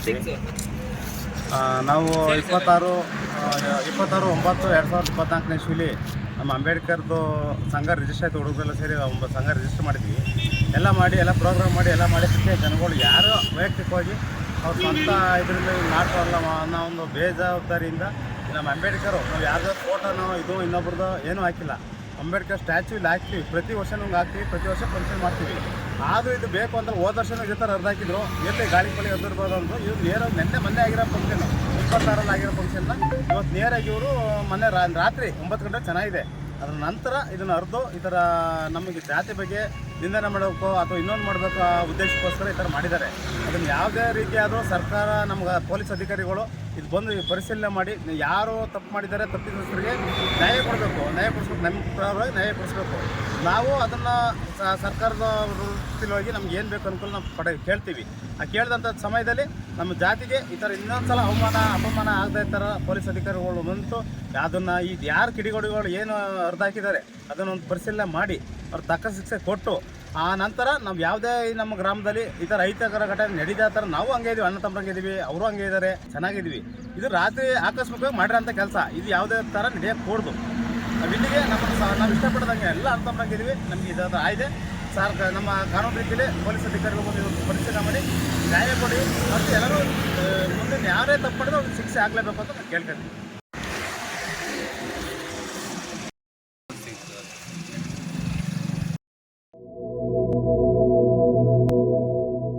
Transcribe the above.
ಮಾಹಿತಿ. ನಾವು 26/9/2024 ಇಸ್ವಿಲಿ ನಮ್ಮ ಅಂಬೇಡ್ಕರ್ದು ಸಂಘ ರಿಜಿಸ್ಟರ್ ಆಯಿತು. ಹುಡುಗರೆಲ್ಲ ಸೇರಿ ಸಂಘ ರಿಜಿಸ್ಟರ್ ಮಾಡಿದ್ವಿ. ಎಲ್ಲ ಪ್ರೋಗ್ರಾಮ್ ಮಾಡಿ ಅದಕ್ಕೆ ಜನಗಳು ಯಾರು ವೈಯಕ್ತಿಕವಾಗಿ ಅವ್ರ ಸ್ವಂತ ಇದರಿಂದ ಮಾಡ್ತಾರಲ್ಲ ಅನ್ನೋ ಒಂದು ಬೇಜವಾಬ್ದಾರಿಯಿಂದ ನಮ್ಮ ಅಂಬೇಡ್ಕರು ನಾವು ಯಾರ್ದೋ ಫೋಟೋನೋ ಇದು ಇನ್ನೊಬ್ರದ್ದು ಏನೂ ಹಾಕಿಲ್ಲ. ಅಂಬೇಡ್ಕರ್ ಸ್ಟ್ಯಾಚು ಇಲ್ಲಿ ಹಾಕ್ತೀವಿ, ಪ್ರತಿ ವರ್ಷ ನಮ್ಗೆ ಹಾಕ್ತೀವಿ, ಪ್ರತಿ ವರ್ಷ ಫಂಕ್ಷನ್ ಮಾಡ್ತೀವಿ. ಆದರೂ ಇದು ಬೇಕು ಅಂತ ಹೋದ ವರ್ಷನೂ ಇದೇ ಥರ ಅರ್ಧ ಹಾಕಿದ್ರು. ಎಲ್ಲಿ ಗಾಳಿ ಪಳಿ ಎದ್ದಿರ್ಬೋದು ಅಂದರು. ಇವ್ರು ನೇರಾಗಿ ಮೊನ್ನೆ ಆಗಿರೋ ಫಂಕ್ಷನ್ನು 26ರಲ್ಲಿ ಆಗಿರೋ ಫಂಕ್ಷನ್ನ ಇವತ್ತು ನೇರಾಗಿ ಇವರು ಮೊನ್ನೆ ರಾತ್ರಿ 9 ಗಂಟೆಗೆ ಚೆನ್ನಾಗಿದೆ. ಅದರ ನಂತರ ಇದನ್ನು ಅರ್ದು ಈ ಥರ ನಮಗೆ ಜಾತಿ ಬಗ್ಗೆ ನಿಂದನೆ ಮಾಡಬೇಕು ಅಥವಾ ಇನ್ನೊಂದು ಮಾಡಬೇಕು ಆ ಉದ್ದೇಶಕ್ಕೋಸ್ಕರ ಈ ಥರ ಮಾಡಿದ್ದಾರೆ. ಅದನ್ನು ಯಾವುದೇ ರೀತಿಯಾದರೂ ಸರ್ಕಾರ ನಮ್ಗೆ ಪೊಲೀಸ್ ಅಧಿಕಾರಿಗಳು ಇದು ಬಂದು ಪರಿಶೀಲನೆ ಮಾಡಿ ಯಾರು ತಪ್ಪು ಮಾಡಿದ್ದಾರೆ ತಪ್ಪಿತಸ್ಥರಿಗೆ ನ್ಯಾಯ ಕೊಡಬೇಕು. ನಮ್ಮ ಪರವಾಗಿ ನ್ಯಾಯ ಕೊಡಿಸ್ಬೇಕು. ನಾವು ಅದನ್ನು ಸರ್ಕಾರದ ವೃತ್ತಿಲೋಗಿ ನಮ್ಗೆ ಏನು ಬೇಕು ಅನುಕೂಲ ನಾವು ಕೇಳ್ತೀವಿ. ಆ ಕೇಳಿದಂಥ ಸಮಯದಲ್ಲಿ ನಮ್ಮ ಜಾತಿಗೆ ಈ ಥರ ಇನ್ನೊಂದು ಸಲ ಅಪಮಾನ ಆಗದೆ ಥರ ಪೊಲೀಸ್ ಅಧಿಕಾರಿಗಳು ಬಂತು ಅದನ್ನು ಇದು ಯಾರು ಕಿಡಿಗೇಡಿಗಳು ಏನು ಅರ್ಧ ಹಾಕಿದ್ದಾರೆ ಅದನ್ನೊಂದು ಪರಿಶೀಲನೆ ಮಾಡಿ ಅವ್ರು ತಕ್ಕ ಶಿಕ್ಷೆ ಕೊಟ್ಟು ಆ ನಂತರ ನಾವು ಯಾವುದೇ ನಮ್ಮ ಗ್ರಾಮದಲ್ಲಿ ಈ ಥರ ಅಹಿತಕರ ಘಟನೆ ನಡೀತಾ ಥರ ನಾವು ಹಂಗೆ ಇದೀವಿ, ಅಣ್ಣ ತಮ್ಮಂಗಿದ್ದೀವಿ, ಅವರು ಹಂಗೆ ಇದ್ದಾರೆ, ಚೆನ್ನಾಗಿದ್ದೀವಿ. ಇದು ರಾತ್ರಿ ಆಕಸ್ಮಿಕವಾಗಿ ಮಾಡಿರೋಂಥ ಕೆಲಸ. ಇದು ಯಾವುದೇ ಥರ ನಡೆಯೋಕ್ಕೆ ಕೂಡ್ದು. ಇಲ್ಲಿಗೆ ನಾವು ಇಷ್ಟಪಡ್ದಂಗೆ ಎಲ್ಲ ಅಣ್ಣ ತಮ್ಮಂಗಿದ್ದೀವಿ. ನಮಗೆ ಇದಾದ ಆಯ್ದೆ ನಮ್ಮ ಕಾನೂನು ರೀತಿಯಲ್ಲಿ ಪೊಲೀಸ್ ಅಧಿಕಾರಿಗಳು ಬಂದು ಪರಿಶೀಲನೆ ಮಾಡಿ ನ್ಯಾಯ ಕೊಡಿ ಮತ್ತು ಎಲ್ಲರೂ ಮುಂದೆ ಯಾರೇ ತಪ್ಪು ಮಾಡಿದ್ರೆ ಅವ್ರಿಗೆ ಶಿಕ್ಷೆ ಆಗಲೇಬೇಕು ಅಂತ ನಾನು ಕೇಳ್ಕೊತೀನಿ.